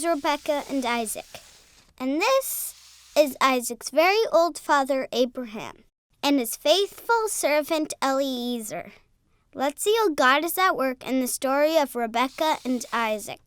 is Rebekah and Isaac. And this is Isaac's very old father, Abraham, and his faithful servant, Eliezer. Let's see how God is at work in the story of Rebekah and Isaac.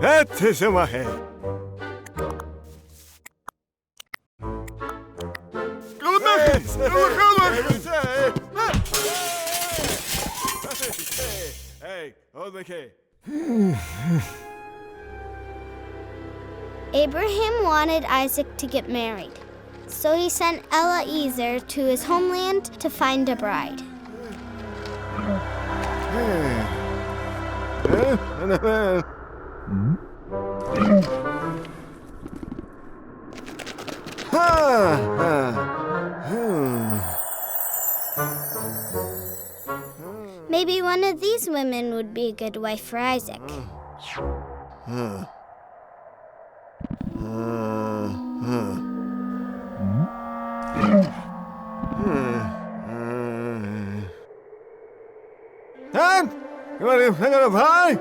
Het is hem maar heen. Abraham wanted Isaac to get married, so he sent Eliezer to his homeland to find a bride. Maybe one of these women would be a good wife for Isaac. Dad, you want to think of a pie?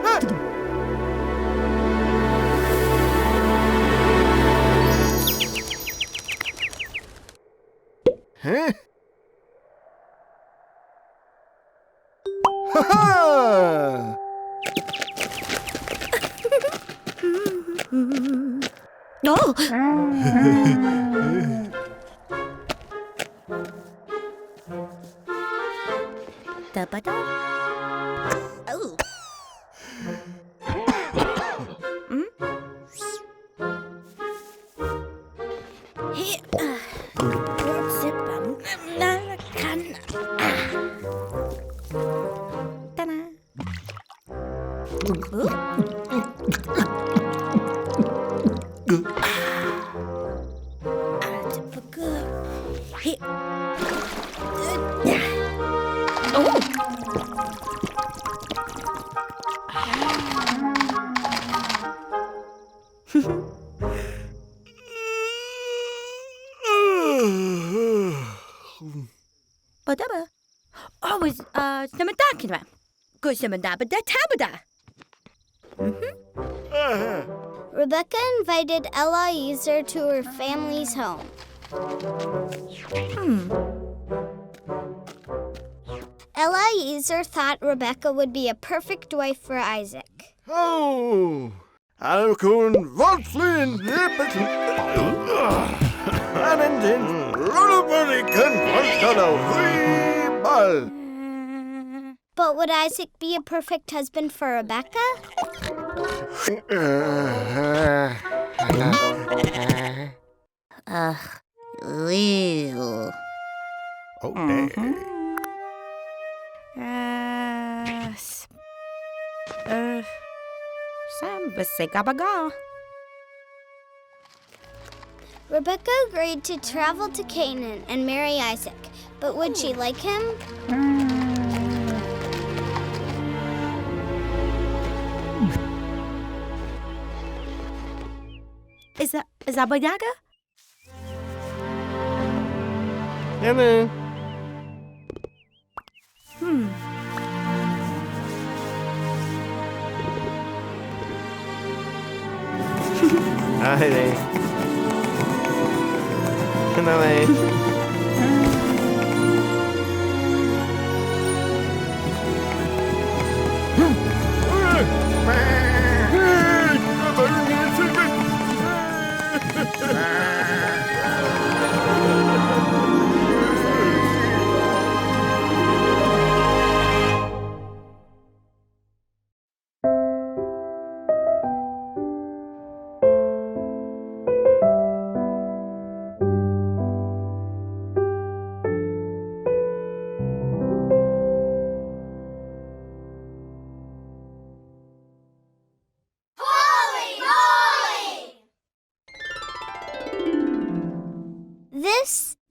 Huh? Ha-ha! Oh! Da-ba-da. Oh. Rebekah invited Eliezer to her family's home. Eliezer thought Rebekah would be a perfect wife for Isaac. Oh, I'll kun valgflyen Rebekah. En den rullebøriken volkene ball. But would Isaac be a perfect husband for Rebekah? Okay. Rebekah agreed to travel to Canaan and marry Isaac, but would she like him? Is that Boyaga? Hello. Hi there. Hello.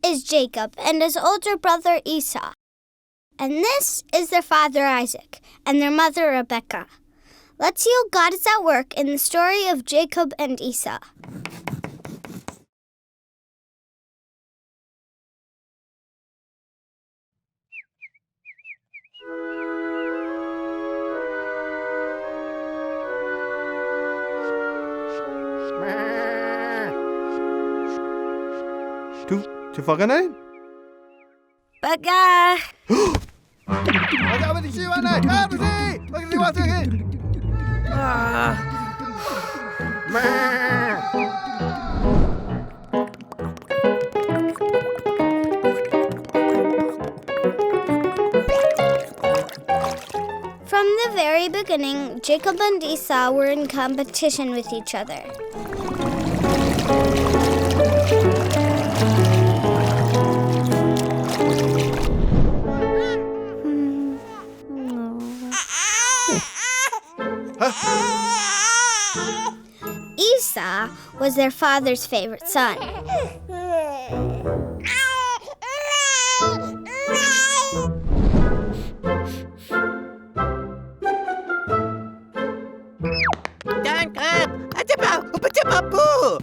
is Jacob and his older brother Esau. And this is their father Isaac and their mother Rebekah. Let's see how God is at work in the story of Jacob and Esau. Du forganet? Baga! Agak berisi mana? Ah, berisi! Berisi masuk ke? From the very beginning, Jacob and Esau were in competition with each other. Esau was their father's favorite son. Tangkap! Cepat! Cepat, Bu!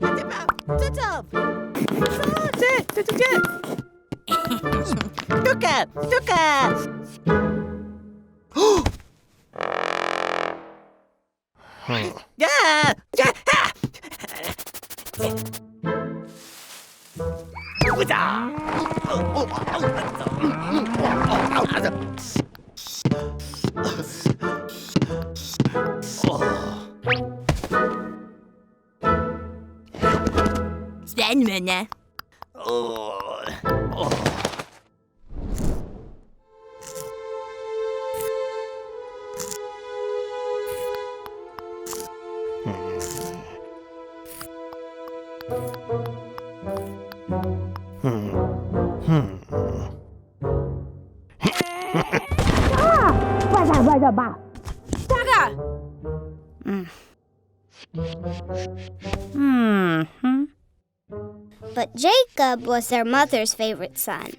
Cepat! Tutup! Tutup! Tukar! Tukar! Ya! Sen mana? Baga! But Jacob was their mother's favorite son.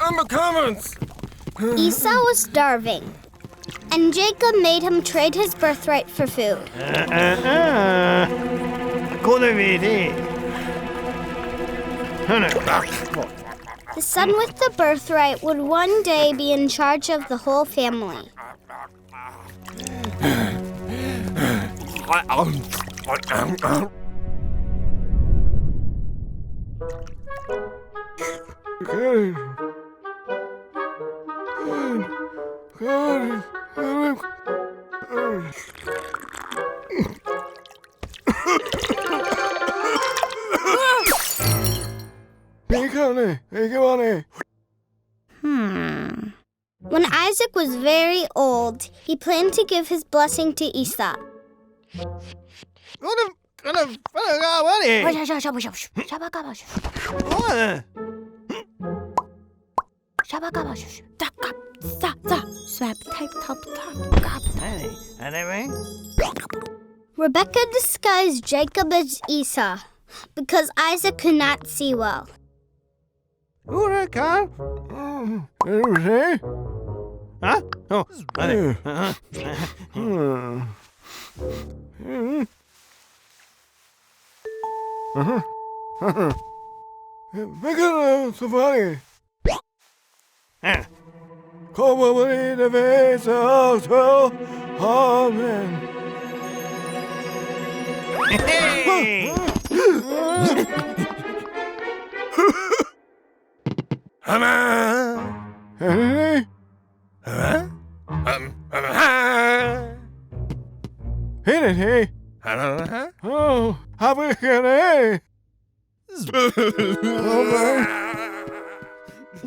I'm a commons! Esau was starving, and Jacob made him trade his birthright for food. The son with the birthright would one day be in charge of the whole family. When Isaac was very old, he planned to give his blessing to Esau. Rebekah disguised Jacob as Esau because Isaac could not see well. Huh? Oh,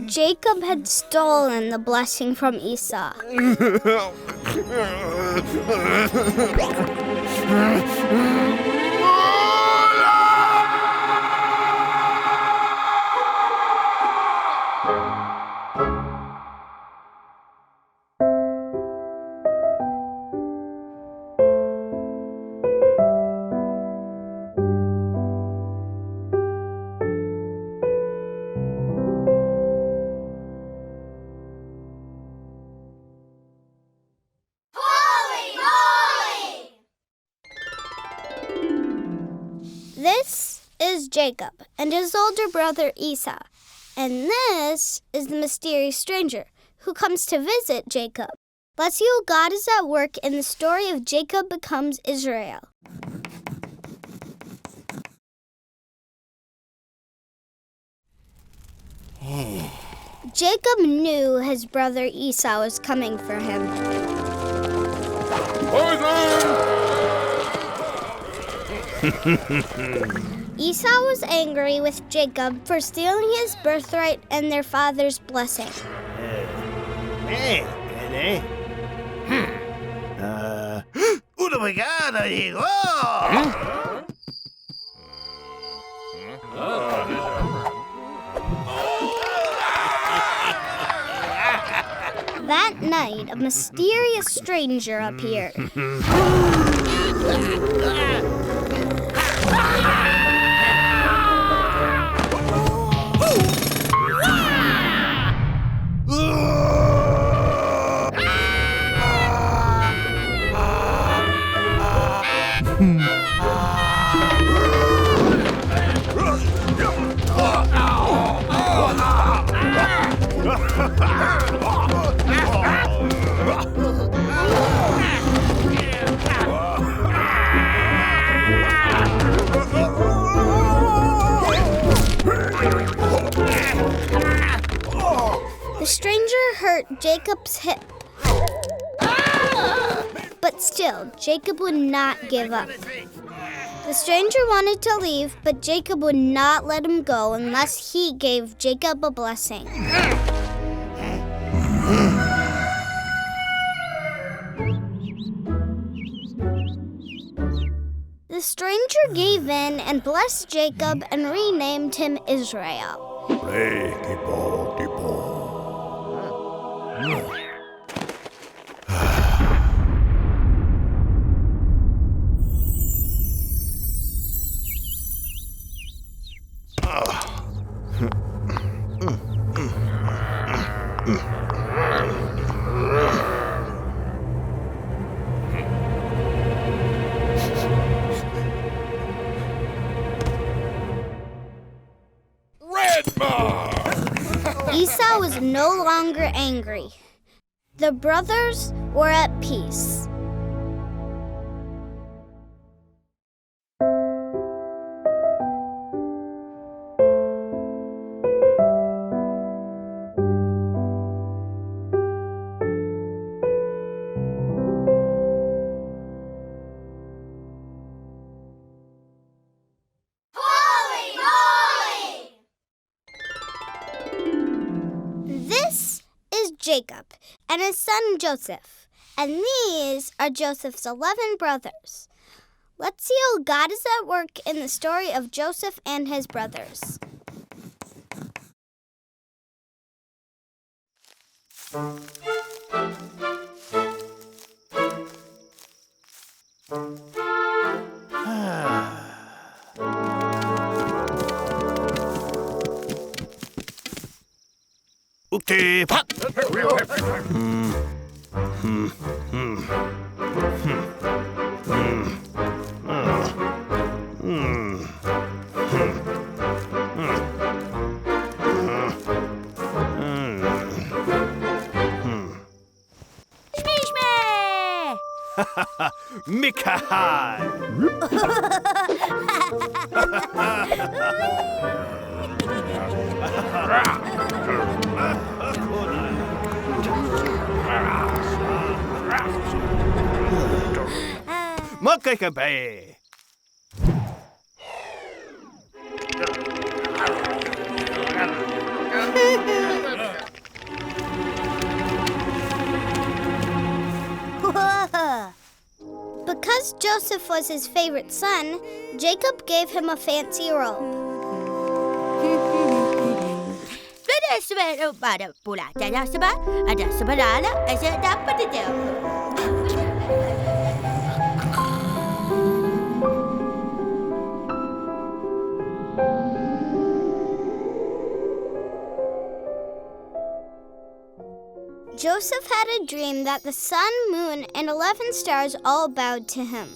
Jacob had stolen the blessing from Esau. This is Jacob and his older brother Esau. And this is the mysterious stranger who comes to visit Jacob. Let's see how God is at work in the story of Jacob becomes Israel. Jacob knew his brother Esau was coming for him. Esau was angry with Jacob for stealing his birthright and their father's blessing. Una vegada llegó. That night, a mysterious stranger appeared. The stranger hurt Jacob's hip. But still, Jacob would not give up. The stranger wanted to leave, but Jacob would not let him go unless he gave Jacob a blessing. The stranger gave in and blessed Jacob and renamed him Israel. Esau was no longer angry. The brothers were at peace. This is Jacob and his son Joseph, and these are Joseph's 11 brothers. Let's see how God is at work in the story of Joseph and his brothers. Okay, pop. Mika. Monkey. Joseph was his favorite son, Jacob gave him a fancy robe. Joseph had a dream that the sun, moon, and 11 stars all bowed to him.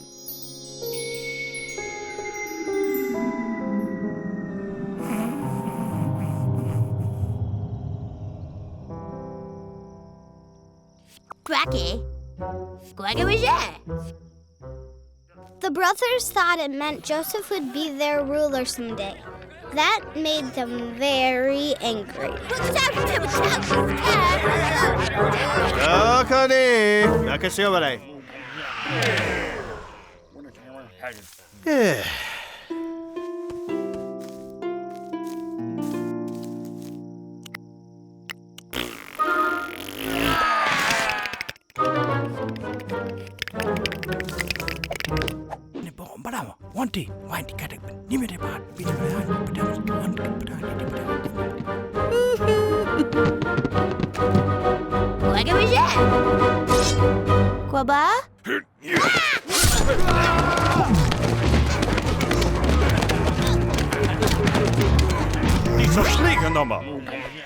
Quacky? Quacky was that? The brothers thought it meant Joseph would be their ruler someday. That made them very angry. Quacky was that? Quaba?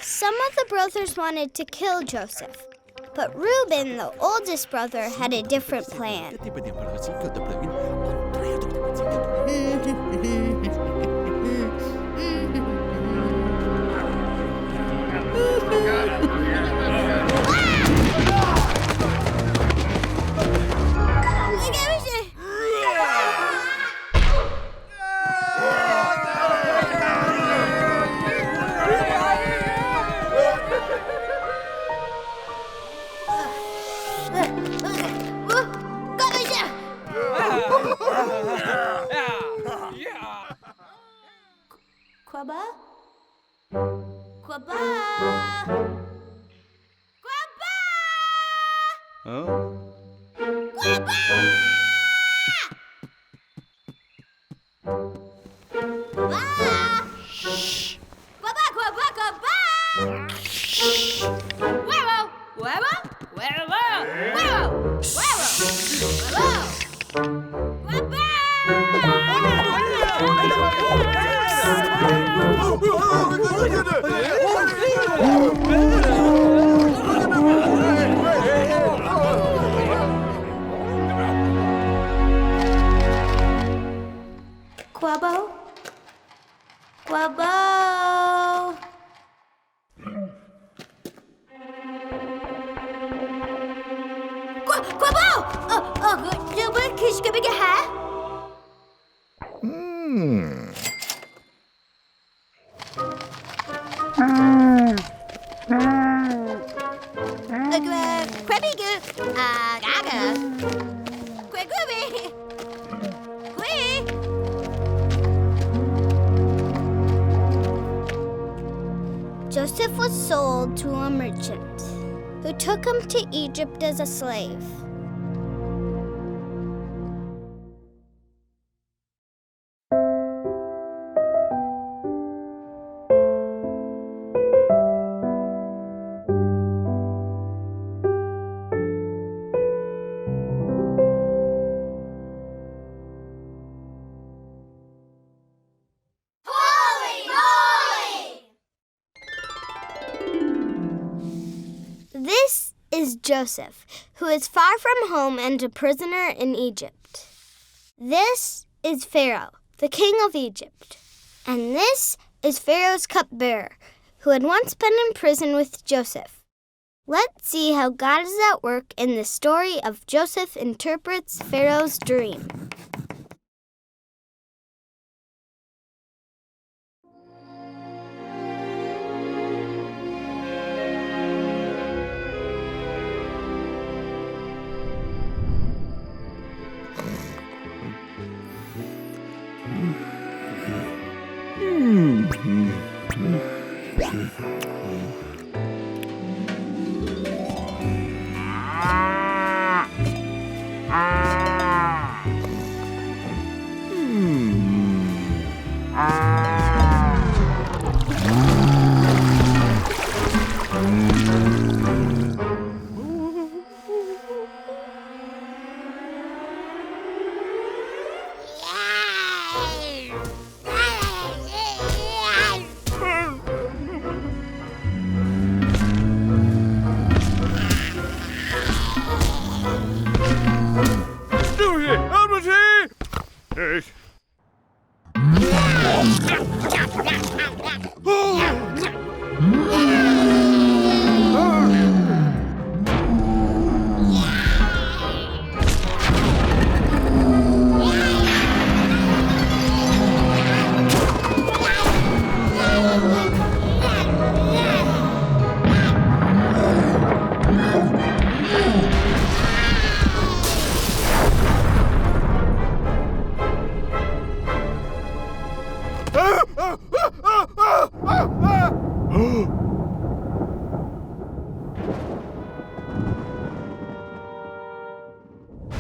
Some of the brothers wanted to kill Joseph, but Reuben, the oldest brother, had a different plan. Quaba? Quaba? Quaba! Quaba! Shh! Quaba, quaba, quaba! Shh! Huevo! Huevo! Huevo! Huevo! Huevo! Huevo! Quabo? Quabo? Quabo! Juba kishkabige ha? Quabiga, gaga. Quagubi. Joseph was sold to a merchant who took him to Egypt as a slave. This is Joseph, who is far from home and a prisoner in Egypt. This is Pharaoh, the king of Egypt. And this is Pharaoh's cupbearer, who had once been in prison with Joseph. Let's see how God is at work in the story of Joseph interprets Pharaoh's dream.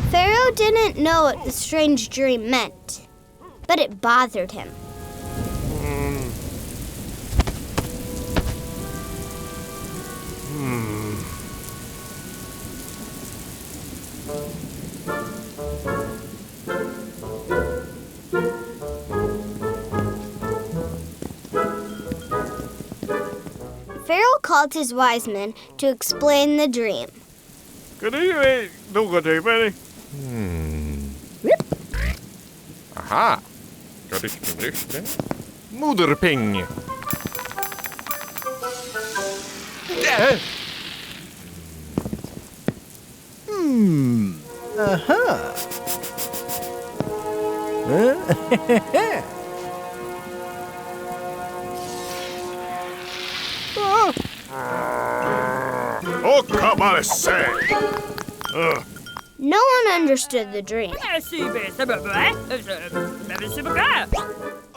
Pharaoh didn't know what the strange dream meant, but it bothered him. Pharaoh called his wise men to explain the dream. Aha! Gerichte. Moderpeng. Aha! Oh, come on, say! No one understood the dream.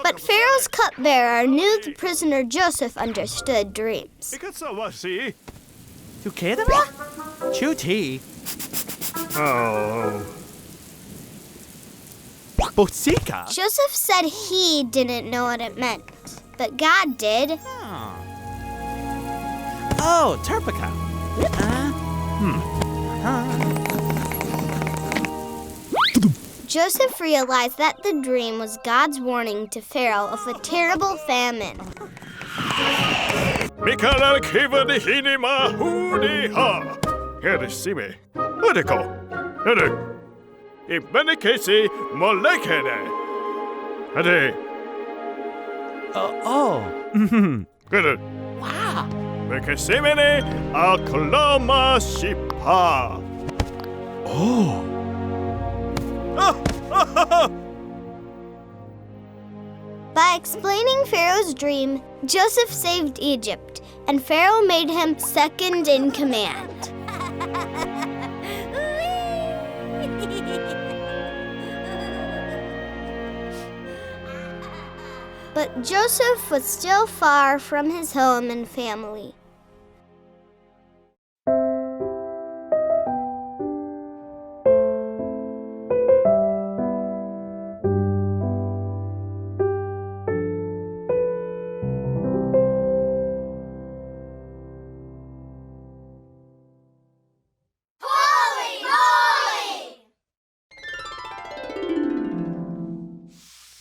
But Pharaoh's cupbearer knew the prisoner Joseph understood dreams. Together? Chuti. Oh. Bosika. Joseph said he didn't know what it meant, but God did. Oh, Rebekah. Joseph realized that the dream was God's warning to Pharaoh of a terrible famine. Mikala kiva de hinima hudiha. Heresime. Udiko. Hede. In many cases, molekene. Hede. Good. Wow. Mekesimene aklama shipa. Oh. By explaining Pharaoh's dream, Joseph saved Egypt, and Pharaoh made him second in command. But Joseph was still far from his home and family.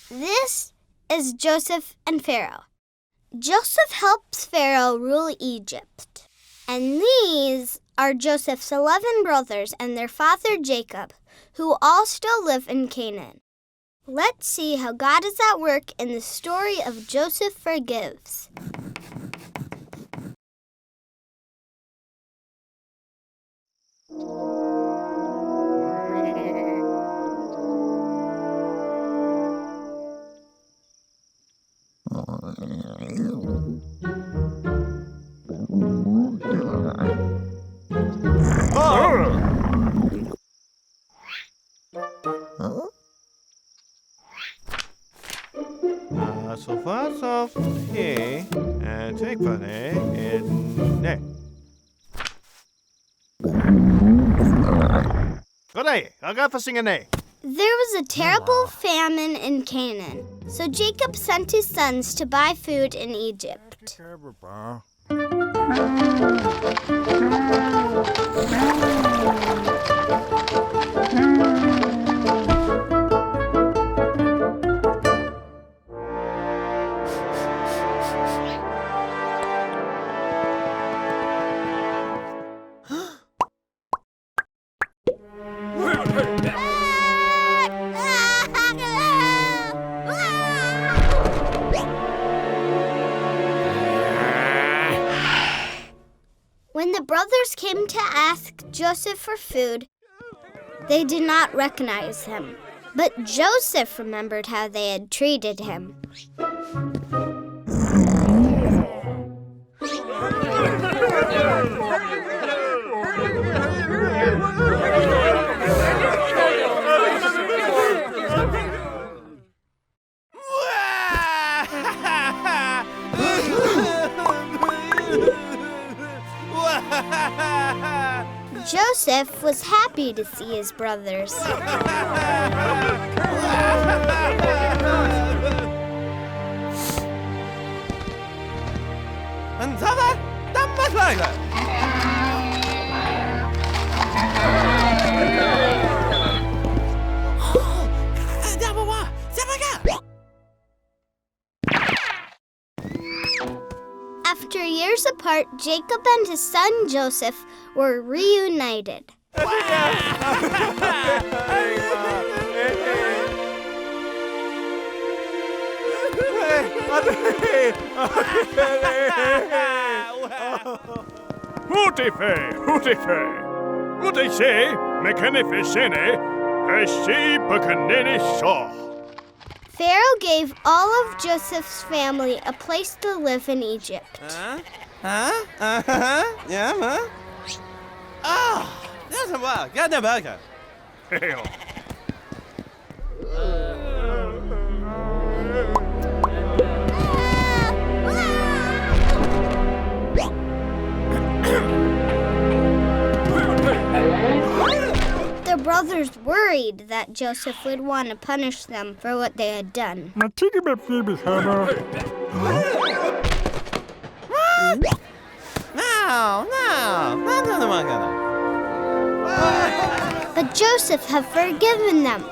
This is Joseph and Pharaoh. Joseph helps Pharaoh rule Egypt. And these are Joseph's 11 brothers and their father Jacob, who all still live in Canaan. Let's see how God is at work in the story of Joseph Forgives. So far, soft here, and take for it in neck. Good day, I got for singing day. There was a terrible famine in Canaan, so Jacob sent his sons to buy food in Egypt. When the brothers came to ask Joseph for food, they did not recognize him. But Joseph remembered how they had treated him. Joseph was happy to see his brothers. After years apart, Jacob and his son Joseph were reunited. Hooty-fay. Hooty-say, mekanifishene, bakanini shaw. Pharaoh gave all of Joseph's family a place to live in Egypt. Hail. The brothers worried that Joseph would want to punish them for what they had done. But But Joseph had forgiven them.